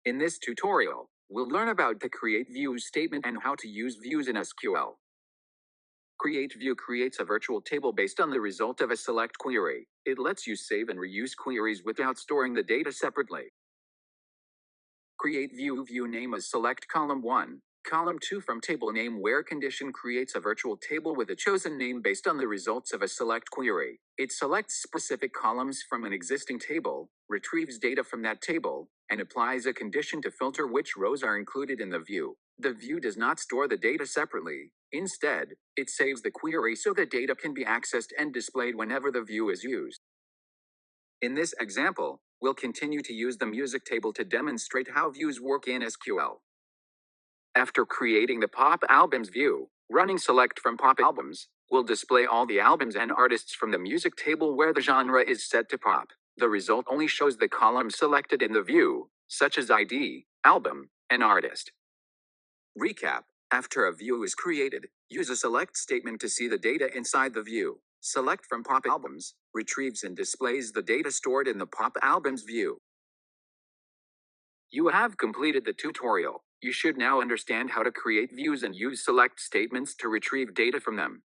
In this tutorial, we'll learn about the create views statement and how to use views in SQL. Create view creates a virtual table based on the result of a select query. It lets you save and reuse queries without storing the data separately. Create view name as select column 1, column 2 from table name where condition creates a virtual table with a chosen name based on the results of a select query. It selects specific columns from an existing table, retrieves data from that table, and applies a condition to filter which rows are included in the view. The view does not store the data separately. Instead, it saves the query so the data can be accessed and displayed whenever the view is used. In this example, we'll continue to use the music table to demonstrate how views work in SQL. After creating the Pop Albums view, running Select from Pop Albums will display all the albums and artists from the music table where the genre is set to pop. The result only shows the columns selected in the view, such as ID, album, and artist. Recap: after a view is created, use a select statement to see the data inside the view. Select from Pop Albums retrieves and displays the data stored in the Pop Albums view. You have completed the tutorial. You should now understand how to create views and use select statements to retrieve data from them.